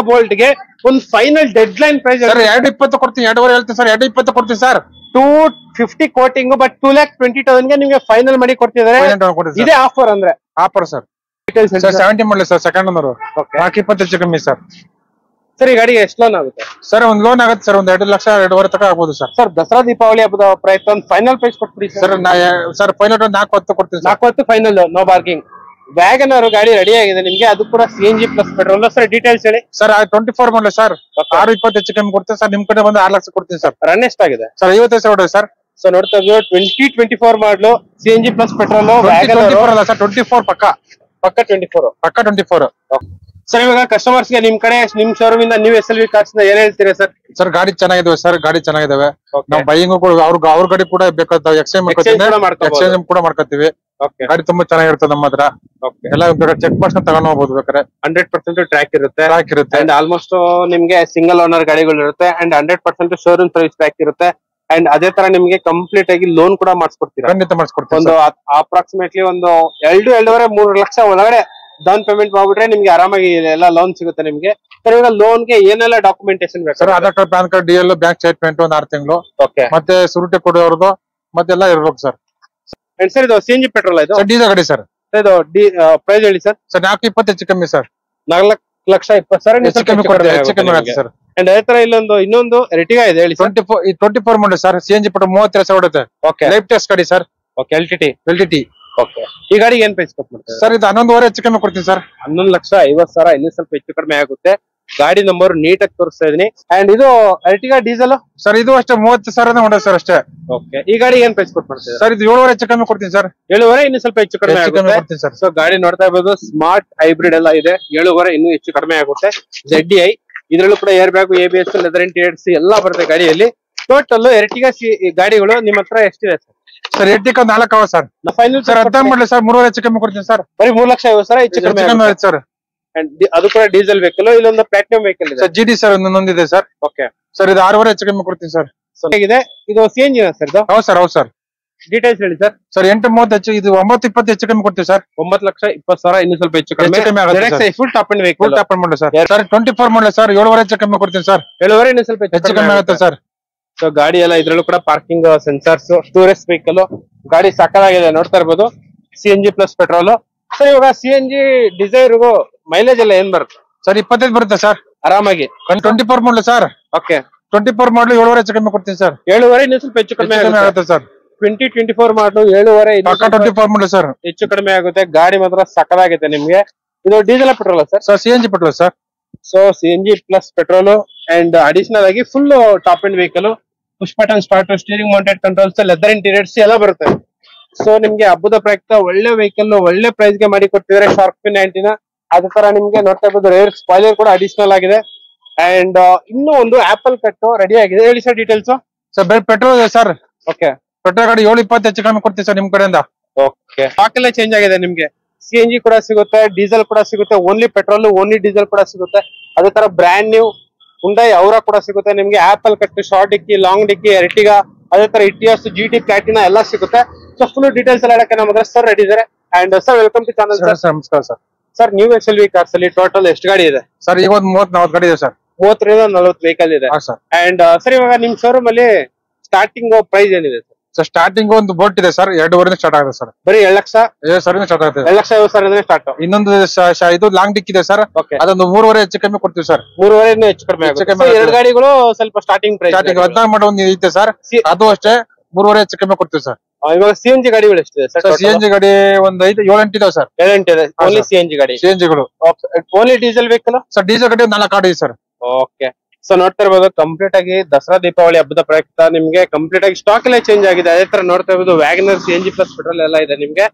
Bolt ಗೆ ಒಂದು final deadline price sir 220 ಕೊಡ್ತೀನಿ, 2.5 ಹೇಳ್ತೀನಿ ಸರ್, 220 ಕೊಡ್ತೀನಿ ಸರ್. 250 ಬಟ್ 2,20,000 ಗೆ ನಿಮ್ಗೆ ಫೈನಲ್ ಮಾಡಿ ಕೊಡ್ತಿದ್ದಾರೆ. ಇದೇ ಆಫರ್ ಅಂದ್ರೆ ಆಫರ್ ಸರ್. 70 ಮಾಡಲಿ ಸರ್, ಸೆಕೆಂಡ್ ಓನರ್. 420 ಹೆಚ್ಚು ಕಮ್ಮಿ ಸರ್. ಸರ್ ಈ ಗಾಡಿಗೆ ಎಷ್ಟು ಲೋನ್ ಆಗುತ್ತೆ ಸರ್? ಒಂದು ಲೋನ್ ಆಗುತ್ತೆ ಸರ್, ಒಂದು 2 ಲಕ್ಷ 2.5 ತನಕ ಆಗ್ಬೋದು ಸರ್. ಸರ್ ದಸರಾ ದೀಪಾವಳಿ ಹಬ್ಬದ ಪ್ರಯುಕ್ತ ಒಂದು ಫೈನಲ್ ಪ್ರೈಸ್ ಕೊಟ್ಬಿಡಿ ಸರ್. ಸರ್ ಫೈನಲ್ 410 ಕೊಡ್ತೀನಿ. 410 ಫೈನಲ್, ನೋ ಬಾರ್ಗಿಂಗ್. ವ್ಯಾಗನರ್ ಗಾಡಿ ರೆಡಿ ಆಗಿದೆ ನಿಮ್ಗೆ, ಅದು ಕೂಡ CNG plus petrol. Sir details ಹೇಳಿ ಸರ್. 24 ಮಾಡಲಿ ಸರ್, 620 ಹೆಚ್ಚು ಕಮ್ಮಿ ಕೊಡ್ತೀನಿ ಸರ್. ನಿಮ್ ಕಡೆ ಬಂದು 6 ಲಕ್ಷ ಕೊಡ್ತೀನಿ ಸರ್. ರನ್ ಎಷ್ಟಾಗಿದೆ ಸರ್? 55 ಹೊಡೆ ಸರ್. ಸೊ ನೋಡ್ತಾ ಇದ್ದೀವಿ 2024 ಮಾಡಲು CNG ಪ್ಲಸ್ ಪೆಟ್ರೋಲ್. 24 ಪಕ್ಕ 24. ಸರ್ ಇವಾಗ ಕಸ್ಟಮರ್ಸ್ ಗೆ ನಿಮ್ ಕಡೆ ನಿಮ್ ಶೋರೂಮ್ ಇಂದ ನೀವು SLV ಕಾರ್ಸ್ ಏನ್ ಹೇಳ್ತೀರಾ ಸರ್? ಸರ್ ಗಾಡಿ ಚೆನ್ನಾಗಿದಾವೆ ಸರ್, ಗಾಡಿ ಚೆನ್ನಾಗಿದಾವೆ. ನಾವು ಬೈಯಿಂಗ್ ಅವ್ರ ಗಾಡಿ ಕೂಡ ಬೇಕಾದ ಎಕ್ಸ್ಚೇಂಜ್ ಕೂಡ ಮಾಡ್ಕೊತೀವಿ. ಗಾಡಿ ತುಂಬಾ ಚೆನ್ನಾಗಿರುತ್ತೆ ನಮ್ಮ ಹತ್ರ. ಎಲ್ಲ ಚೆಕ್ ಮಾಡ್ಕೊಂಡು ತಗೊಂಡ್ ಹೋಗ್ಬೋದು ಬೇಕಾದ್ರೆ. 100% ಟ್ರ್ಯಾಕ್ ಇರುತ್ತೆ ಅಂಡ್ ಆಲ್ಮೋಸ್ಟ್ ನಿಮ್ಗೆ ಸಿಂಗಲ್ ಓನರ್ ಗಾಡಿಗಳು ಇರುತ್ತೆ ಅಂಡ್ 100% ಶೋರೂಮ್ ಸರ್ವಿಸ್ ಟ್ರ್ಯಾಕ್ ಇರುತ್ತೆ. ಅಂಡ್ ಅದೇ ತರ ನಿಮ್ಗೆ ಕಂಪ್ಲೀಟ್ ಆಗಿ ಲೋನ್ ಕೂಡ ಮಾಡಿಸ್ಕೊಡ್ತೀರಾ? ಖಂಡಿತ ಮಾಡಿಸ್ಕೊಡ್ತೀವಿ. ಒಂದು ಅಪ್ರಾಕ್ಸಿಮೇಟ್ಲಿ ಒಂದು 2.5-3 ಲಕ್ಷ ಒಳಗಡೆ ಡೌನ್ ಪೇಮೆಂಟ್ ಮಾಡ್ಬಿಟ್ರೆ ನಿಮ್ಗೆ ಆರಾಮಾಗಿ ಎಲ್ಲ ಲೋನ್ ಸಿಗುತ್ತೆ ನಿಮ್ಗೆ. ಸರ್ ಇವಾಗ ಲೋನ್ ಗೆ ಏನೆಲ್ಲ ಡಾಕ್ಯುಮೆಂಟೇಶನ್ ಬೇಕು? Sir Aadhaar card, PAN card, DL, bank statement ಒಂದು 6 ತಿಂಗಳು, ಮತ್ತೆ ಸುರುಟೆ ಕೊಡೋರ್ದು ಮತ್ತೆಲ್ಲ ಇರ್ಬೇಕು ಸರ್. ಸರ್ ಇದು CNG ಪೆಟ್ರೋಲ್ ಇದು ಡೀಸೆಲ್ ಗಾಡಿ ಸರ್. ಇದು ಪ್ರೈಸ್ ಹೇಳಿ ಸರ್. ಸರ್ 420 ಹೆಚ್ಚು ಕಮ್ಮಿ ಸರ್. 4,20,000 ಹೆಚ್ಚು ಕಮ್ಮಿ ಆಗುತ್ತೆ ಸರ್. ಅಂಡ್ ಅದೇ ತರ ಇನ್ನೊಂದು Ertiga ಇದೆ ಹೇಳಿ. 24 ಮಾಡಲಿ ಸರ್. CNG ಪೆಟ್ರೋಲ್ 30 ಲಕ್ಷ ಹೊಡುತ್ತೆ. ಲೈಫ್ ಟೆಸ್ಟ್ ಗಾಡಿ ಸರ್. LTT. ಈ ಗಾಡಿಗೆ ಏನ್ ಪ್ರೈಸ್ ಕೊಟ್ಬಿಡ್ತಾರೆ ಸರ್? ಇದು 11.5 ಹೆಚ್ಚು ಕಮ್ಮಿ ಕೊಡ್ತೀನಿ ಸರ್. 11,50,000. ಇನ್ನೂ ಸ್ವಲ್ಪ ಹೆಚ್ಚು ಕಡಿಮೆ ಆಗುತ್ತೆ. ಗಾಡಿ ನಂಬರ್ ನೀಟಾಗಿ ತೋರಿಸ್ತಾ ಇದೀನಿ. ಅಂಡ್ ಇದು Ertiga ಡೀಸೆಲ್ ಸರ್. ಇದು ಅಷ್ಟೇ 30,000 ಹೊಡೆದ ಸರ್ ಅಷ್ಟೇ. ಈ ಗಾಡಿ ಏನ್ ಪ್ರೈಸ್ ಕೊಟ್ಬಿಡ್ತೀವಿ ಸರ್? ಇದು 7.5 ಹೆಚ್ಚು ಕಮ್ಮಿ ಕೊಡ್ತೀನಿ ಸರ್. 7.5 ಇನ್ನೂ ಸ್ವಲ್ಪ ಹೆಚ್ಚು ಕಡಿಮೆ ಕೊಡ್ತೀನಿ ಸರ್. ಸೊ ಗಾಡಿ ನೋಡ್ತಾ ಇರ್ಬೋದು, ಸ್ಮಾರ್ಟ್ ಹೈಬ್ರಿಡ್ ಎಲ್ಲ ಇದೆ. 7.5 ಇನ್ನೂ ಹೆಚ್ಚು ಕಡಿಮೆ ಆಗುತ್ತೆ. ZDI ಇದ್ರಲ್ಲೂ ಕೂಡ air bag, ABS, leather interiors ಎಲ್ಲ ಬರುತ್ತೆ ಗಾಡಿಯಲ್ಲಿ. ಟೋಟಲ್ Ertiga ಗಾಡಿಗಳು ನಿಮ್ಮ ಹತ್ರ ಎಷ್ಟಿದೆ ಸರ್? ಸರ್ Ertiga 4 ಅವ ಸರ್. ಫೈನಲ್ ಸರ್ 10 ಮಾಡಲಿ ಸರ್. 3.5 ಹೆಚ್ಚು ಕಮ್ಮಿ ಕೊಡ್ತೀನಿ ಸರ್. ಬರೀ 3,50,000 ಹೆಚ್ಚು ಕಡಿಮೆ ಸರ್. ಅದು ಕೂಡ ಡೀಸೆಲ್ ವೆಹಿಕಲ್. ಇಲ್ಲೊಂದು ಪ್ಲಾಟಿನಂ ವೆಹಿಕಲ್ ಇದೆ GD ಸರ್, ಒಂದೊಂದಿದೆ ಸರ್. ಸರ್ ಇದು 6.5 ಹೆಚ್ಚು ಕಮ್ಮಿ ಕೊಡ್ತೀನಿ ಸರ್. ಹೇಗಿದೆ ಇದು? CNG ಸರ್ ಇದು? ಹೌದು ಸರ್. ಹೌದು ಸರ್. ಡೀಟೇಲ್ಸ್ ಹೇಳಿ ಸರ್. ಸರ್ 8.30 ಹೆಚ್ಚು, ಇದು 9.20 ಹೆಚ್ಚು ಕಮ್ಮಿ ಕೊಡ್ತೀವಿ ಸರ್. 9,20,000 ಇನ್ನೂ ಸ್ವಲ್ಪ ಹೆಚ್ಚು ಕಡಿಮೆ ಆಗುತ್ತೆ. Full top and vehicle. Full top and ಮಾಡಲಿ ಸರ್. ಸರ್ 24 ಮಾಡಲಿ ಸರ್. 7.5 ಹೆಚ್ಚು ಕಮ್ಮಿ ಕೊಡ್ತೀನಿ ಸರ್. 7.5 ಇನ್ನೂ ಸ್ವಲ್ಪ ಹೆಚ್ಚು ಕಮ್ಮಿ ಆಗುತ್ತೆ ಸರ್. ಸೊ ಗಾಡಿ ಎಲ್ಲ ಇದ್ರಲ್ಲೂ ಕೂಡ ಪಾರ್ಕಿಂಗ್ ಸೆನ್ಸಾರ್ಸ್, ಟೂರಿಸ್ಟ್ ವೆಹಿಕಲ್. ಗಾಡಿ ಸಕ್ಕತ್ತಾಗಿದೆ ನೋಡ್ತಾ ಇರ್ಬೋದು. CNG plus petrol. ಸರ್ ಇವಾಗ CNG ಡಿಸೈರ್ಗೂ ಮೈಲೇಜ್ ಎಲ್ಲ ಏನ್ ಬರುತ್ತೆ ಸರ್? 25 ಬರುತ್ತೆ ಸರ್ ಆರಾಮಾಗಿ. 24 ಮಾಡಲಿ ಸರ್. 24 ಮಾಡಲು 7.5 ಹೆಚ್ಚು ಕಮ್ಮಿ ಕೊಡ್ತೀನಿ ಸರ್. 7.5 ಇನ್ನೂ ಸ್ವಲ್ಪ ಹೆಚ್ಚು ಕಡಿಮೆ ಆಗುತ್ತೆ ಸರ್. 2024 ಮಾಡಲು 7.5 24 ಮಾಡಲಿ ಸರ್. ಹೆಚ್ಚು ಕಡಿಮೆ ಆಗುತ್ತೆ. ಗಾಡಿ ಮಾತ್ರ ಸಕ್ಕತ್ತಾಗಿದೆ ನಿಮ್ಗೆ. ಇದು diesel petrol sir? Sir CNG petrol sir. So CNG plus petrol and additional ಆಗಿ full top and vehicle. Push button start, steering mounted controls, leather interiors ಎಲ್ಲ ಬರುತ್ತೆ. ಸೊ ನಿಮ್ಗೆ ಹಬ್ಬದ ಪ್ರಯುಕ್ತ ಒಳ್ಳೆ ವೆಹಿಕಲ್ ಒಳ್ಳೆ ಪ್ರೈಸ್ ಗೆ ಮಾಡಿ ಕೊಡ್ತಿದ್ದಾರೆ ಶಾರ್ಕ್ ಪಿನ್ ಆಂಟಿನ. ಅದೇ ತರ ನಿಮ್ಗೆ ನೋಡ್ತಾ ಇರ್ಬೋದು ರೇರ್ ಸ್ಪಾಯ್ಲರ್ ಕೂಡ ಅಡಿಷನಲ್ ಆಗಿದೆ. ಅಂಡ್ ಇನ್ನೂ ಒಂದು ಆಪಲ್ ಕಟ್ ರೆಡಿ ಆಗಿದೆ. ಹೇಳಿ ಸರ್ ಡೀಟೇಲ್ಸ್. ಸರ್ ಪೆಟ್ರೋಲ್ ಇದೆ ಸರ್. ಪೆಟ್ರೋಲ್ ಗಾಡಿ 7.20 ಹೆಚ್ಚು ಕಮ್ಮಿ ಕೊಡ್ತೀವಿ ಸರ್ ನಿಮ್ ಕಡೆಯಿಂದ. ಸ್ಟಾಕ್ ಎಲ್ಲ ಚೇಂಜ್ ಆಗಿದೆ ನಿಮ್ಗೆ. CNG ಕೂಡ ಸಿಗುತ್ತೆ, ಡೀಸೆಲ್ ಕೂಡ ಸಿಗುತ್ತೆ, ಓನ್ಲಿ ಪೆಟ್ರೋಲ್ ಓನ್ಲಿ ಡೀಸೆಲ್ ಕೂಡ ಸಿಗುತ್ತೆ. ಅದೇ ತರ ಬ್ರ್ಯಾಂಡ್ ನ್ಯೂ Hyundai ಅವರ ಕೂಡ ಸಿಗುತ್ತೆ ನಿಮ್ಗೆ. ಆಪಲ್ ಕಟ್, ಶಾರ್ಟ್ ಡಿಕ್ಕಿ, ಲಾಂಗ್ ಡಿಕ್ಕಿ, Ertiga, ಅದೇ ತರ Etios, GT, ಪ್ಲಾಟಿನಾ ಎಲ್ಲ ಸಿಗುತ್ತೆ. ಸೊ ಫುಲ್ ಡೀಟೇಲ್ಸ್ ಎಲ್ಲ ಹೇಳಕ್ಕೆ ನಮ್ಮ ಹತ್ರ ಸರ್ ರೆಡಿ ಇದ್ದಾರೆ. And sir welcome to channel sir. ನಮಸ್ಕಾರ sir. Sir new SLV cars ಅಲ್ಲಿ ಟೋಟಲ್ ಎಷ್ಟು ಗಾಡಿ ಇದೆ ಸರ್? ಈಗ ಒಂದು 30-40 ಗಾಡಿ ಇದೆ ಸರ್. 30-40 ವೆಹಿಕಲ್ ಇದೆ. ಅಂಡ್ ಸರ್ ಇವಾಗ ನಿಮ್ ಶೋರೂಮ್ ಅಲ್ಲಿ ಸ್ಟಾರ್ಟಿಂಗ್ ಪ್ರೈಸ್ ಏನಿದೆ ಸರ್? ಸರ್ ಸ್ಟಾರ್ಟಿಂಗ್ ಒಂದು ಬೋಟ್ ಇದೆ ಸರ್. 2.5 ಸ್ಟಾರ್ಟ್ ಆಗುತ್ತೆ ಸರ್. ಬರೀ 2 ಲಕ್ಷ ಸರ್ ಸ್ಟಾರ್ಟ್ ಆಗುತ್ತೆ. 2,50,000 ಸ್ಟಾರ್ಟ್. ಇನ್ನೊಂದು ಇದು ಲಾಂಗ್ ಡಿಕ್ ಇದೆ ಸರ್. ಅದೊಂದು 3.5 ಹೆಚ್ಚು ಕಮ್ಮಿ ಕೊಡ್ತೀವಿ ಸರ್. 3.5 ಹೆಚ್ಚು ಕಡಿಮೆ ಆಗುತ್ತೆ. 2 ಗಾಡಿಗಳು ಸ್ವಲ್ಪ ಸ್ಟಾರ್ಟಿಂಗ್ ಪ್ರೈಸ್. 14 ಮಾಡೋ ಒಂದು ಐತೆ ಸರ್, ಅದು ಅಷ್ಟೇ 3.5 ಹೆಚ್ಚು ಕಮ್ಮಿ ಕೊಡ್ತೀವಿ ಸರ್. ಇವಾಗ CNG ಗಾಡಿಗಳು ಎಷ್ಟಿದೆ ಸರ್? CNG ಗಾಡಿ ಒಂದು 7-8 ಇದಾವೆ ಸರ್. 7-8 ಇದೆ ಓನ್ಲಿ CNG ಗಾಡಿ. CNG ಗಳು only diesel vehicle sir. Diesel ಗಾಡಿ 4 ಗಾಡಿ ಇದೆ ಸರ್. ಸೊ ನೋಡ್ತಾ ಇರ್ಬೋದು ಕಂಪ್ಲೀಟ್ ಆಗಿ ದಸರಾ ದೀಪಾವಳಿ ಹಬ್ಬದ ಪ್ರಯುಕ್ತ ನಿಮ್ಗೆ ಕಂಪ್ಲೀಟ್ ಆಗಿ ಸ್ಟಾಕ್ ಎಲ್ಲ ಚೇಂಜ್ ಆಗಿದೆ. ಅದೇ ತರ ನೋಡ್ತಾ ಇರ್ಬೋದು ವ್ಯಾಗನರ್, CNG ಪ್ಲಸ್ ಪೆಟ್ರೋಲ್ ಎಲ್ಲ ಇದೆ ನಿಮ್ಗೆ.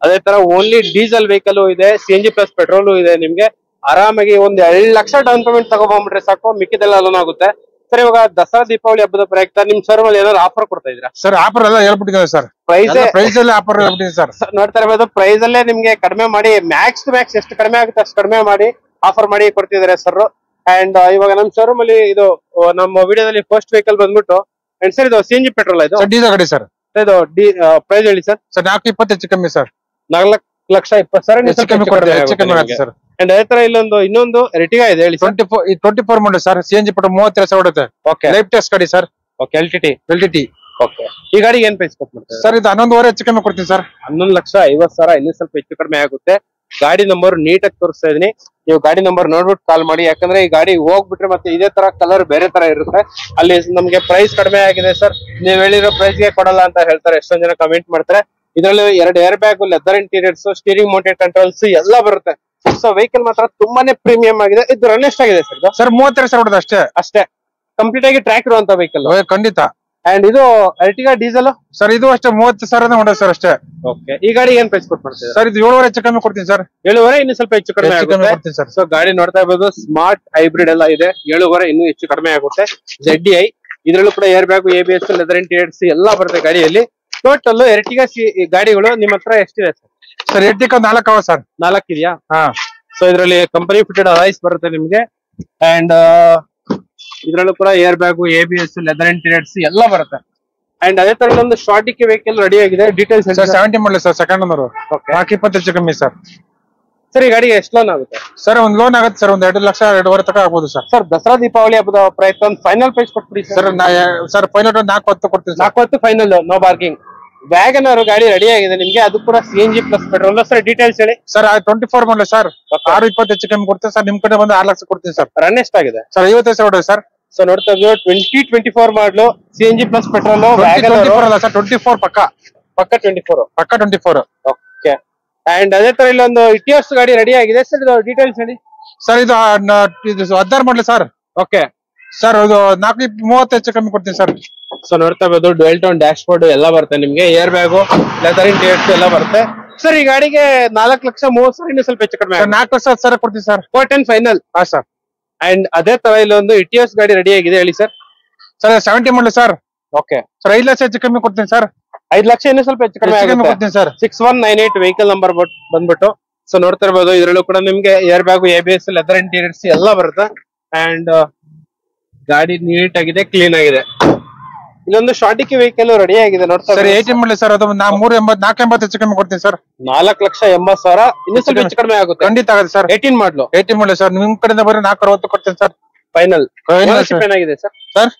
ಅದೇ ತರ ಓನ್ಲಿ ಡೀಸೆಲ್ ವೆಹಿಕಲ್ ಇದೆ, CNG ಪ್ಲಸ್ ಪೆಟ್ರೋಲ್ ಇದೆ ನಿಮ್ಗೆ. ಆರಾಮಾಗಿ ಒಂದು 2 ಲಕ್ಷ ಡೌನ್ ಪೇಮೆಂಟ್ ತಗೊಂಡ್ಬಿಟ್ರೆ ಸಾಕು, ಮಿಕ್ಕಿದೆಲ್ಲ ಲೋನ್ ಆಗುತ್ತೆ. ಸರ್ ಇವಾಗ ದಸರಾ ದೀಪಾವಳಿ ಹಬ್ಬದ ಪ್ರಯುಕ್ತ ನಿಮ್ ಶೋರೂಮ್ ಅಲ್ಲಿ ಏನಾದ್ರು ಆಫರ್ ಕೊಡ್ತಾ ಇದ್ದೀರಾ ಸರ್? ಆಫರ್ ಎಲ್ಲ ಹೇಳ್ಬಿಟ್ಟಿದ್ದಾರೆ ಸರ್. ಪ್ರೈಸ್ ಅಲ್ಲಿ ಆಫರ್ ಹೇಳ್ಬಿಟ್ಟಿದೆ ಸರ್. ನೋಡ್ತಾ ಇರ್ಬೋದು ಪ್ರೈಸ್ ಅಲ್ಲೇ ನಿಮ್ಗೆ ಕಡಿಮೆ ಮಾಡಿ ಮ್ಯಾಕ್ಸ್ ಟು ಮ್ಯಾಕ್ಸ್ ಎಷ್ಟು ಕಡಿಮೆ ಆಗುತ್ತೆ ಅಷ್ಟು ಕಡಿಮೆ ಮಾಡಿ ಆಫರ್ ಮಾಡಿ ಕೊಡ್ತಿದ್ದಾರೆ ಸರ್. ಅಂಡ್ ಇವಾಗ ನಮ್ ಶೋರೂಮ್ ಅಲ್ಲಿ ಇದು ನಮ್ಮ ವಿಡಿಯೋದಲ್ಲಿ ಫಸ್ಟ್ ವೆಹಿಕಲ್ ಬಂದ್ಬಿಟ್ಟು ಅಂಡ್ ಸರ್ ಇದು CNG ಪೆಟ್ರೋಲ್ ಇದು ಡೀಸೆಲ್ ಗಾಡಿ ಸರ್. ಇದು ಪ್ರೈಸ್ ಹೇಳಿ ಸರ್. ಸರ್ 420 ಹೆಚ್ಚು ಕಮ್ಮಿ ಸರ್. 4,20,000 ಹೆಚ್ಚು ಕಮ್ಮಿ ಆಗುತ್ತೆ ಸರ್. ಅಂಡ್ ಅದೇ ತರ ಇಲ್ಲೊಂದು ಇನ್ನೊಂದು ಎರ್ಟಿಗಾ ಇದೆ ಹೇಳಿ sir. 24 model sir, CNG petrol 32 ಸಾವಿರ ಹೊಡುತ್ತೆ. ಓಕೆ, ಲೈಫ್ ಟೆಸ್ಟ್ ಗಾಡಿ ಸರ್. Okay, LTT. ಓಕೆ, ಈ ಗಾಡಿಗೆ ಏನ್ ಪ್ರೈಸ್ ಕೊಟ್ಬಿಡ್ತಾರೆ ಸರ್? ಇದು 11,500 ಹೆಚ್ಚು ಕಮ್ಮಿ ಕೊಡ್ತೀನಿ ಸರ್. 11,50,000. ಇನ್ನೂ ಸ್ವಲ್ಪ ಹೆಚ್ಚು ಕಡಿಮೆ ಆಗುತ್ತೆ. ಗಾಡಿ ನಂಬರ್ ನೀಟಾಗಿ ತೋರಿಸ್ತಾ ಇದೀನಿ, ನೀವು ಗಾಡಿ ನಂಬರ್ ನೋಡ್ಬಿಟ್ಟು ಕಾಲ್ ಮಾಡಿ. ಯಾಕಂದ್ರೆ ಈ ಗಾಡಿ ಹೋಗ್ಬಿಟ್ರೆ ಮತ್ತೆ ಇದೇ ತರ ಕಲರ್ ಬೇರೆ ತರ ಇರುತ್ತೆ. ಅಲ್ಲಿ ನಮ್ಗೆ ಪ್ರೈಸ್ ಕಡಿಮೆ ಆಗಿದೆ ಸರ್, ನೀವ್ ಹೇಳಿರೋ ಪ್ರೈಸ್ ಗೆ ಕೊಡಲ್ಲ ಅಂತ ಹೇಳ್ತಾರೆ. ಎಷ್ಟೊಂದ್ ಜನ ಕಮೆಂಟ್ ಮಾಡ್ತಾರೆ. ಇದರಲ್ಲಿ 2 air bag, leather interiors, steering mounted controls ಎಲ್ಲ ಬರುತ್ತೆ. ಸೊ ವೆಹಿಕಲ್ ಮಾತ್ರ ತುಂಬಾನೇ ಪ್ರೀಮಿಯಂ ಆಗಿದೆ. ಇದು ರನ್ ಎಷ್ಟಾಗಿದೆ ಸರ್? ಸರ್ 32 ಸಾವಿರ ಹೊಡೆದ ಅಷ್ಟೇ. ಕಂಪ್ಲೀಟ್ ಆಗಿ ಟ್ರ್ಯಾಕ್ ಇರುವಂತ ವೆಹಿಕಲ್ ಖಂಡಿತ. ಅಂಡ್ ಇದು ಎರ್ಟಿಗಾ ಡೀಸೆಲ್ ಸರ್, ಇದು ಅಷ್ಟೇ 30 ಸಾವಿರ ಹೊಡೆದ ಸರ್ ಅಷ್ಟೇ. ಓಕೆ, ಈ ಗಾಡಿ ಏನ್ ಪ್ರೈಸ್ ಕೊಟ್ಬಿಡ್ತೀವಿ ಸರ್? ಇದು 7,500 ಹೆಚ್ಚು ಕಮ್ಮಿ ಕೊಡ್ತೀನಿ ಸರ್. 7,500 ಇನ್ನು ಸ್ವಲ್ಪ ಹೆಚ್ಚು ಕಡಿಮೆ ಕೊಡ್ತೀನಿ ಸರ್. ಸೊ ಗಾಡಿ ನೋಡ್ತಾ ಇರ್ಬೋದು, ಸ್ಮಾರ್ಟ್ ಹೈಬ್ರಿಡ್ ಎಲ್ಲ ಇದೆ. 7,500 ಇನ್ನೂ ಹೆಚ್ಚು ಕಡಿಮೆ ಆಗುತ್ತೆ. ZDI ಇದ್ರಲ್ಲೂ ಕೂಡ air bag, ABS, leather interiors ಎಲ್ಲ ಬರುತ್ತೆ ಗಾಡಿಯಲ್ಲಿ. ಟೋಟಲ್ ಎರ್ಟಿಗಾ ಗಾಡಿಗಳು ನಿಮ್ಮ ಹತ್ರ ಎಷ್ಟಿದೆ ಸರ್? ಸರ್ ಎರ್ಟಿಗಾ 4 ಅವ ಸರ್. 4 ಇದೆಯಾ? ಹಾ. ಸೊ ಇದರಲ್ಲಿ ಕಂಪನಿ ಫಿಟೆಡ್ ಅಲೈಸ್ ಬರುತ್ತೆ ನಿಮ್ಗೆ. ಅಂಡ್ ಇದ್ರಲ್ಲೂ ಕೂಡ air bag, ABS, leather interiors ಎಲ್ಲ ಬರುತ್ತೆ. ಅಂಡ್ ಅದೇ ತರ ಒಂದು ಶಾರ್ಟ್ ಡಿಕ್ಕಿ ವೆಹಿಕಲ್ ರೆಡಿ ಆಗಿದೆ. ಡೀಟೇಲ್ಸ್ 70 ಮಾಡಲಿ ಸರ್, ಸೆಕೆಂಡ್ ಓನರ್. 420 ಹೆಚ್ಚು ಕಮ್ಮಿ ಸರ್. ಸರ್ ಈ ಗಾಡಿಗೆ ಎಷ್ಟು ಲೋನ್ ಆಗುತ್ತೆ ಸರ್? ಒಂದು ಲೋನ್ ಆಗುತ್ತೆ ಸರ್, ಒಂದು 2 ಲಕ್ಷ 2.5 ತನಕ ಆಗ್ಬೋದು ಸರ್. ಸರ್ ದಸರಾ ದೀಪಾವಳಿ ಹಬ್ಬದ ಪ್ರಯತ್ನ ಒಂದು ಫೈನಲ್ ಪ್ರೈಸ್ ಕೊಟ್ಬಿಡಿ ಸರ್. ಸರ್ ಫೈನಲ್ 410 ಕೊಡ್ತೀನಿ. 410 ಫೈನಲ್, ನೋ ಬಾರ್ಗಿಂಗ್. ವ್ಯಾಗನರ್ ಗಾಡಿ ರೆಡಿ ಆಗಿದೆ ನಿಮ್ಗೆ, ಅದು ಕೂಡ CNG plus petrol. Sir details ಹೇಳಿ ಸರ್. 24 ಮಾಡಲಿ ಸರ್, 620 ಹೆಚ್ಚು ಕಮ್ಮಿ ಕೊಡ್ತೀನಿ ಸರ್. ನಿಮ್ ಕಡೆ ಬಂದು 6 ಲಕ್ಷ ಕೊಡ್ತೀನಿ ಸರ್. ರನ್ ಎಷ್ಟಾಗಿದೆ ಸರ್? 55 ಸಾವಿರ ಹೊಡೆದ ಸರ್. ಸೊ ನೋಡ್ತಾ ಇದ್ದೀವಿ 2024 ಮಾಡಲು CNG ಪ್ಲಸ್ ಪೆಟ್ರೋಲ್. 24 ಅಲ್ಲ ಸರ್, 24 ಪಕ್ಕ 24. 24. ಓಕೆ. ಅಂಡ್ ಅದೇ ತರ ಇಲ್ಲಿ ಒಂದು ಇಟಿಯೋಸ್ ಗಾಡಿ ರೆಡಿ ಆಗಿದೆ ಸರ್. ಇದು ಡೀಟೇಲ್ಸ್ ಹೇಳಿ ಸರ್. ಇದು 16 ಮಾಡಲಿ ಸರ್. ಓಕೆ ಸರ್, ಇದು 430 ಹೆಚ್ಚು ಕಮ್ಮಿ ಕೊಡ್ತೀನಿ ಸರ್. ಸೊ ನೋಡ್ತಾ ಇರ್ಬೋದು, ಡ್ಯುಯಲ್ ಟೋನ್ ಡ್ಯಾಶ್ ಬೋರ್ಡ್ ಎಲ್ಲ ಬರುತ್ತೆ ನಿಮ್ಗೆ. ಏರ್ ಬ್ಯಾಗು, ಲೆದರ್ ಇಂಟೀರಿಯರ್ಸ್ ಎಲ್ಲ ಬರುತ್ತೆ. ಸರ್ ಈ ಗಾಡಿಗೆ 4,30,000 ಇನ್ನೂ ಸ್ವಲ್ಪ ಹೆಚ್ಚು ಕಡಿಮೆ. 4,00,000 ಕೊಡ್ತೀನಿ ಸರ್. 410 ಫೈನಲ್. ಹಾ ಸರ್. ಅಂಡ್ ಅದೇ ತರ ಇಲ್ಲಿ ಒಂದು ಇಟಿಯೋಸ್ ಗಾಡಿ ರೆಡಿ ಆಗಿದೆ ಹೇಳಿ ಸರ್. ಸರ್ 70 ಮಾಡಲಿ ಸರ್. ಓಕೆ ಸರ್, 5 ಲಕ್ಷ ಹೆಚ್ಚು ಕಮ್ಮಿ ಕೊಡ್ತೀನಿ ಸರ್. 5 ಲಕ್ಷ ಇನ್ನೂ ಸ್ವಲ್ಪ ಹೆಚ್ಚು ಕಡಿಮೆ ಕೊಡ್ತೀನಿ ಸರ್. 6198 ವೆಹಿಕಲ್ ನಂಬರ್ ಬಂದ್ಬಿಟ್ಟು. ಸೊ ನೋಡ್ತಾ ಇರ್ಬೋದು, ಇದರಲ್ಲೂ ಕೂಡ ನಿಮ್ಗೆ air bag, ABS, leather interiors ಎಲ್ಲ ಬರುತ್ತೆ. ಅಂಡ್ ಗಾಡಿ ನೀಟ್ ಆಗಿದೆ, ಕ್ಲೀನ್ ಆಗಿದೆ. ಇಲ್ಲೊಂದು ಶಾರ್ಟಿಕಿ ವೆಹಿಕಲ್ ರೆಡಿ ಆಗಿದೆ ನೋಡ್ತಾ ಸರ್. 80 ಮಾಡಲಿ ಸರ್. ಅದು 480 ಹೆಚ್ಚು ಕಮ್ಮಿ ಕೊಡ್ತೀನಿ ಸರ್. 4,80,000 ಇನ್ನೂ ಸ್ವಲ್ಪ ಹೆಚ್ಚು ಕಡಿಮೆ ಆಗುತ್ತೆ. ಖಂಡಿತ ಆಗುತ್ತೆ ಸರ್. 18 ಮಾಡಲು. 18 ಮಾಡಲಿ ಸರ್. ನಿಮ್ ಕಡೆಯಿಂದ ಬರೀ 460 ಕೊಡ್ತೀನಿ ಸರ್. ಫೈನಲ್. ಓನರ್ಶಿಪ್ ಏನಾಗಿದೆ sir? Sir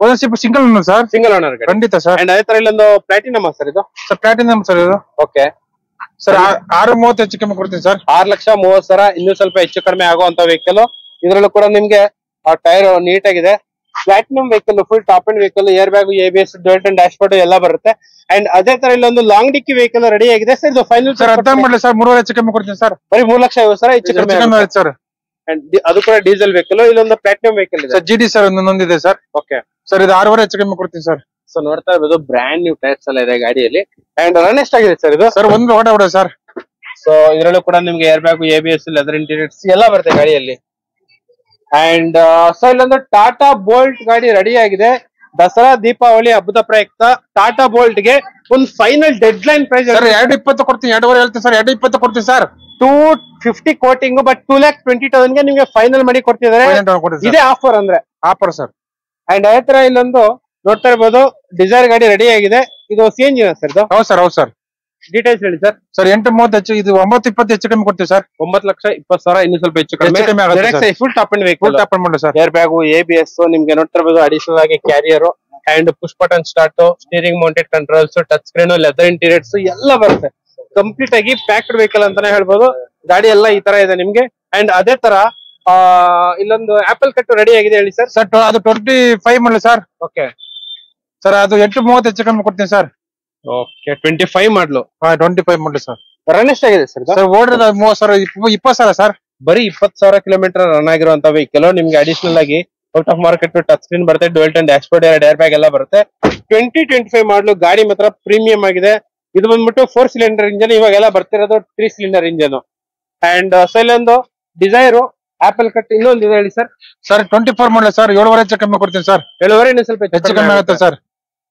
ownership single owner sir. Single owner. ಖಂಡಿತ ಸರ್. ಅಂಡ್ ಅದೇ ತರ ಇಲ್ಲೊಂದು ಪ್ಲಾಟಿನಮ್ ಸರ್. ಇದು ಸರ್ ಪ್ಲಾಟಿನಮ್ ಸರ್. ಇದು ಓಕೆ ಸರ್. 630 ಹೆಚ್ಚು ಕಮ್ಮಿ ಕೊಡ್ತೀನಿ ಸರ್. 6,30,000 ಇನ್ನೂ ಸ್ವಲ್ಪ ಹೆಚ್ಚು ಕಡಿಮೆ ಆಗುವಂತ ವೆಹಿಕಲ್. ಇದರಲ್ಲೂ ಕೂಡ ನಿಮ್ಗೆ ಟೈರ್ ನೀಟ್ ಆಗಿದೆ. Platinum vehicle, full top and vehicle, air bag, ABS, dual tone dash board ಎಲ್ಲ ಬರುತ್ತೆ. ಅಂಡ್ ಅದೇ ತರ ಇಲ್ಲೊಂದು ಲಾಂಗ್ ಡಿಕ್ಕಿ ವೆಹಿಕಲ್ ರೆಡಿ ಆಗಿದೆ ಸರ್. ಇದು ಫೈನಲ್ ಸರ್ 10 ಮಾಡಲಿ ಸರ್. 3 ಹೆಚ್ಚು ಕಮ್ಮಿ ಕೊಡ್ತೀನಿ ಸರ್. ಬರೀ 3,50,000 ಹೆಚ್ಚು ಕಡಿಮೆ ಸರ್. ಅದು ಕೂಡ ಡೀಸೆಲ್ ವೆಹಿಕಲ್. ಇಲ್ಲೊಂದು ಪ್ಲಾಟಿನಮ್ ವೆಹಿಕಲ್ ಇದೆ ಸರ್. GD ಸರ್ ಒಂದೊಂದಿದೆ ಸರ್. Okay sir. ಇದು 6.5 ಹೆಚ್ಚು ಕಮ್ಮಿ ಕೊಡ್ತೀನಿ ಸರ್. ಸೊ ನೋಡ್ತಾ ಇರ್ಬೋದು, ಬ್ರ್ಯಾಂಡ್ ನ್ಯೂ ಟೈರ್ಸ್ ಎಲ್ಲ ಇದೆ ಗಾಡಿಯಲ್ಲಿ. ಅಂಡ್ ರನ್ ಎಷ್ಟಾಗಿದೆ ಸರ್ ಇದು? ಸರ್ 1 ಹೊಡೆ ಸರ್. ಸೊ ಇದರಲ್ಲೂ ಕೂಡ ನಿಮ್ಗೆ air bag, ABS, leather interiors ಎಲ್ಲ ಬರುತ್ತೆ ಗಾಡಿಯಲ್ಲಿ. ಅಂಡ್ ಸೊ ಇಲ್ಲೊಂದು ಟಾಟಾ ಬೋಲ್ಟ್ ಗಾಡಿ ರೆಡಿ ಆಗಿದೆ. ದಸರಾ ದೀಪಾವಳಿ ಹಬ್ಬದ ಪ್ರಯುಕ್ತ ಟಾಟಾ ಬೋಲ್ಟ್ ಗೆ ಒಂದು ಫೈನಲ್ ಡೆಡ್ ಲೈನ್ ಪ್ರೈಸ್ 220 ಕೊಡ್ತೀನಿ. 2.5 ಹೇಳ್ತೀನಿ ಸರ್. 220 ಕೊಡ್ತೀನಿ ಸರ್. 250 ಕೋಟಿಂಗ್, ಬಟ್ 2,20,000 ಗೆ ನಿಮ್ಗೆ ಫೈನಲ್ ಮಾಡಿ ಕೊಡ್ತಿದ್ದಾರೆ. ಇದೇ ಆಫರ್ ಅಂದ್ರೆ ಆಫರ್ ಸರ್. ಅಂಡ್ ಅದೇ ತರ ಇಲ್ಲೊಂದು ನೋಡ್ತಾ ಇರ್ಬೋದು, ಡಿಸೈರ್ ಗಾಡಿ ರೆಡಿ ಆಗಿದೆ. ಇದು CNG ಸರ್. ಇದು ಹೌದು ಸರ್. ಹೌದು ಸರ್. ಡೀಟೇಲ್ಸ್ ಹೇಳಿ ಸರ್. ಸರ್ 830 ಹೆಚ್ಚು, ಇದು 920 ಹೆಚ್ಚು ಕಮ್ಮಿ ಕೊಡ್ತೀವಿ ಸರ್. 9,20,000 ಇನ್ನೂ ಸ್ವಲ್ಪ ಹೆಚ್ಚು ಕಡಿಮೆ. Full top and vehicle, top and ಮಾಡಲಿ ಸರ್. ಏರ್ ಬ್ಯಾಗ್, ABS ನಿಮ್ಗೆ ನೋಡ್ತಾ ಇರ್ಬೋದು, ಅಡಿಷನಲ್ ಆಗಿ carrier and push button start, steering mounted controls, touch screen, leather interiors ಎಲ್ಲ ಬರುತ್ತೆ. ಕಂಪ್ಲೀಟ್ ಆಗಿ ಪ್ಯಾಕ್ಡ್ ವೆಹಿಕಲ್ ಅಂತಾನೆ ಹೇಳ್ಬೋದು. ಗಾಡಿ ಎಲ್ಲ ಈ ತರ ಇದೆ ನಿಮ್ಗೆ. ಅಂಡ್ ಅದೇ ತರ ಇಲ್ಲೊಂದು ಆಪಲ್ ಕಟ್ ರೆಡಿ ಆಗಿದೆ ಹೇಳಿ ಸರ್. ಸರ್ ಅದು 25 ಮಾಡಲಿ ಸರ್. Okay sir. ಅದು 830 ಹೆಚ್ಚು ಕಮ್ಮಿ ಕೊಡ್ತೀನಿ ಸರ್. ಓಕೆ 25 ಮಾಡ್ಲು. 25 ಮಾಡಲಿ ಸರ್. ರನ್ ಎಷ್ಟಾಗಿದೆ ಸರ್? ಸರ್ ಓಡಿದ 30,000 ಸರ್. ಬರೀ 20,000 ಕಿಲೋಮೀಟರ್ ರನ್ ಆಗಿರುವಂತ ವೆಹಿಕಲ್. ನಿಮ್ಗೆ ಅಡಿಷನಲ್ ಆಗಿ out of market touch screen ಬರುತ್ತೆ, dual tone dash board, air bag ಎಲ್ಲ ಬರುತ್ತೆ. 2025 ಮಾಡಲು. ಗಾಡಿ ಮಾತ್ರ ಪ್ರೀಮಿಯಂ ಆಗಿದೆ. ಇದು ಬಂದ್ಬಿಟ್ಟು 4 ಸಿಲಿಂಡರ್ ಇಂಜನ್. ಇವಾಗೆಲ್ಲ ಬರ್ತಿರೋದು 3 ಸಿಲಿಂಡರ್ ಇಂಜನ್. ಅಂಡ್ ಸೊ ಇಲ್ಲೊಂದು ಡಿಸೈರ್ ಆಪಲ್ ಕಟ್ ಇನ್ನೊಂದು ಇದೆ ಹೇಳಿ ಸರ್. ಸರ್ 24 ಮಾಡಲಿ ಸರ್. 7.5 ಹೆಚ್ಚು ಕಮ್ಮಿ ಕೊಡ್ತೀನಿ ಸರ್. 7.5 ಇನ್ನೂ ಸ್ವಲ್ಪ ಹೆಚ್ಚು ಕಮ್ಮಿ ಆಗುತ್ತೆ ಸರ್.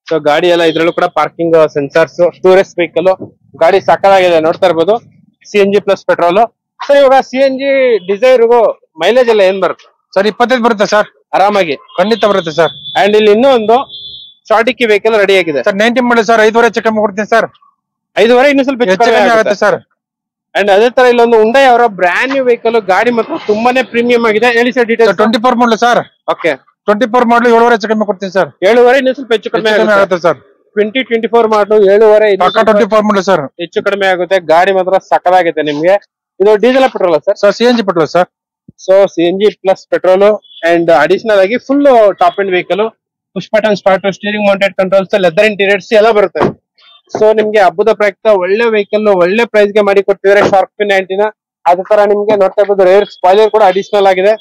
ಸೊ ಗಾಡಿ ಎಲ್ಲ ಇದ್ರಲ್ಲೂ ಕೂಡ ಪಾರ್ಕಿಂಗ್ ಸೆನ್ಸರ್ಸ್, ಟೂರಿಸ್ಟ್ ವೆಹಿಕಲ್. ಗಾಡಿ ಸಕ್ಕದಾಗಿದೆ ನೋಡ್ತಾ ಇರ್ಬೋದು. CNG plus petrol. ಸರ್ ಇವಾಗ CNG ಡಿಸೈರ್ಗೂ ಮೈಲೇಜ್ ಎಲ್ಲ ಏನ್ ಬರುತ್ತೆ ಸರ್? 25 ಬರುತ್ತೆ ಸರ್. ಆರಾಮಾಗಿ ಖಂಡಿತ ಬರುತ್ತೆ ಸರ್. ಅಂಡ್ ಇಲ್ಲಿ ಇನ್ನೂ ಒಂದು ಶಾರ್ಟಿಕಿ ವೆಹಿಕಲ್ ರೆಡಿ ಆಗಿದೆ ಸರ್. 90 ಮಾಡಲಿ ಸರ್. 5.5 ಹೆಚ್ಚು ಕಮ್ಮಿ ಕೊಡ್ತೀನಿ ಸರ್. 5.5 ಇನ್ನೂ ಸ್ವಲ್ಪ ಹೆಚ್ಚು ಕಮ್ಮಿ ಆಗುತ್ತೆ ಸರ್. ಅಂಡ್ ಅದೇ ತರ ಇಲ್ಲೊಂದು ಉಂಡೈ ಅವರ ಬ್ರ್ಯಾಂಡ್ ನ್ಯೂ ವೆಹಿಕಲ್ ಗಾಡಿ ಮಾತ್ರ ತುಂಬಾನೇ ಪ್ರೀಮಿಯಂ ಆಗಿದೆ. ಹೇಳಿ sir details. 24 model sir. Okay 24 ಮಾಡಲ್ 7.5 ಹೆಚ್ಚು ಕಮ್ಮಿ ಕೊಡ್ತೀನಿ ಸರ್. 7.5 ಇನ್ನೂ ಸ್ವಲ್ಪ ಹೆಚ್ಚು ಕಡಿಮೆ ಆಗುತ್ತೆ ಸರ್. 2024 ಮಾಡಲ್ 7.5 24 ಮಾಡಲ್ ಸರ್. ಹೆಚ್ಚು ಕಡಿಮೆ ಆಗುತ್ತೆ. ಗಾಡಿ ಮಾತ್ರ ಸಕ್ಕದಾಗಿದೆ ನಿಮ್ಗೆ. ಇದು diesel petrol sir? Sir CNG petrol sir. So CNG plus petrol and additional ಆಗಿ full top end vehicle, push button start, steering mounted controls, leather interiors ಎಲ್ಲ ಬರುತ್ತೆ. ಸೊ ನಿಮ್ಗೆ ಹಬ್ಬದ ಪ್ರಯುಕ್ತ ಒಳ್ಳೆ ವೆಹಿಕಲ್ ಒಳ್ಳೆ ಪ್ರೈಸ್ ಗೆ ಮಾಡಿ ಕೊಡ್ತಿದ್ದಾರೆ ಶಾರ್ಕ್ ಫಿನ್ 90ನ. ಅದೇ ತರ ನಿಮ್ಗೆ ನೋಡ್ತಾ ಇರ್ಬೋದು ರೇರ್ ಸ್ಪಾಯ್ಲರ್ ಕೂಡ ಅಡಿಷನಲ್ ಆಗಿದೆ.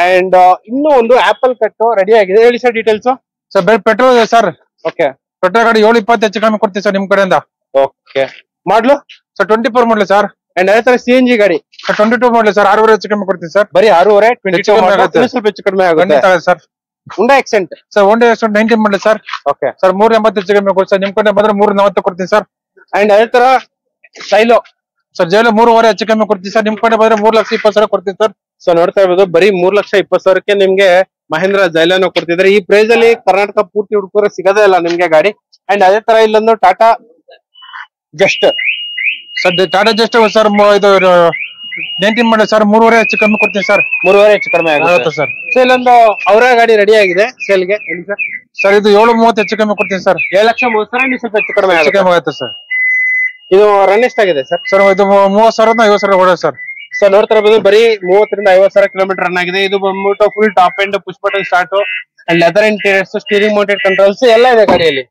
ಅಂಡ್ ಇನ್ನೂ ಒಂದು ಆಪಲ್ ಕಟ್ ರೆಡಿ ಆಗಿದೆ. ಹೇಳಿ sir details. Sir petrol sir. Okay petrol ಗಾಡಿ 7.20 ಹೆಚ್ಚು ಕಮ್ಮಿ ಕೊಡ್ತೀವಿ ಸರ್ ನಿಮ್ ಕಡೆಯಿಂದ. Okay model sir 24 model sir. And ಅದೇ ತರ CNG ಗಾಡಿ 22 ಮಾಡಲ್ ಸರ್. 6.5 ಹೆಚ್ಚು ಕಮ್ಮಿ ಕೊಡ್ತೀವಿ ಸರ್. ಬರೀ 6.5 ಸ್ವಲ್ಪ ಹೆಚ್ಚು ಕಡಿಮೆ ಆಗುತ್ತೆ sir. Hyundai Accent sir Honda Accent 19 model sir. Okay sir 380 ಹೆಚ್ಚು ಕಮ್ಮಿ ಕೊಡ್ತೀವಿ ಸರ್. ನಿಮ್ ಕಡೆ ಬಂದ್ರೆ 340 ಕೊಡ್ತೀನಿ ಸರ್. ಅಂಡ್ ಅದೇ ತರ ಸ್ಟೈಲೋ ಸರ್ ಜೈಲು 3.5 ಹೆಚ್ಚು ಕಮ್ಮಿ ಕೊಡ್ತೀವಿ ಸರ್. ನಿಮ್ ಕಡೆ ಬಂದ್ರೆ 3,20,000 ಕೊಡ್ತೀನಿ ಸರ್. ಸೊ ನೋಡ್ತಾ ಇರ್ಬೋದು ಬರೀ 3,20,000ಕ್ಕೆ ನಿಮ್ಗೆ ಮಹೇಂದ್ರ ಜೈಲನ್ನು ಕೊಡ್ತಿದ್ರೆ. ಈ ಪ್ರೈಸ್ ಅಲ್ಲಿ ಕರ್ನಾಟಕ ಪೂರ್ತಿ ಹುಡುಕರೆ ಸಿಗದೇ ಇಲ್ಲ ನಿಮ್ಗೆ ಗಾಡಿ. ಅಂಡ್ ಅದೇ ತರ ಇಲ್ಲೊಂದು Tata just sir Tata just sir ಇದು 19 ಮಾಡಲ್ ಸರ್. 3.5 ಹೆಚ್ಚು ಕಮ್ಮಿ ಕೊಡ್ತೀನಿ ಸರ್. 3.5 ಹೆಚ್ಚು ಕಡಿಮೆ ಆಗುತ್ತೆ ಸರ್. ಸೊ ಇಲ್ಲೊಂದು ಅವರ ಗಾಡಿ ರೆಡಿ ಆಗಿದೆ ಸೇಲ್ಗೆ ಸರ್. ಸರ್ ಇದು 7.30 ಹೆಚ್ಚು ಕಮ್ಮಿ ಕೊಡ್ತೀನಿ ಸರ್. 7,30,000 ನೀವು ಸ್ವಲ್ಪ ಹೆಚ್ಚು ಕಡಿಮೆ ಆಗುತ್ತೆ ಸರ್. ಇದು ರನ್ ಎಷ್ಟಾಗಿದೆ ಸರ್? ಸರ್ ಇದು 30,000 50,000 ಓಡಿದೆ ಸರ್. ಸೊ ನೋಡ್ತಾ ಇರ್ಬೋದು ಬರೀ 30,000 ರಿಂದ 50,000 ಕಿಲೋಮೀಟರ್ ರನ್ ಆಗಿದೆ. ಇದು ಬಂದ್ಬಿಟ್ಟು full top end, push button start, leather interiors, steering mounted controls ಎಲ್ಲ ಇದೆ ಗಾಡಿಯಲ್ಲಿ.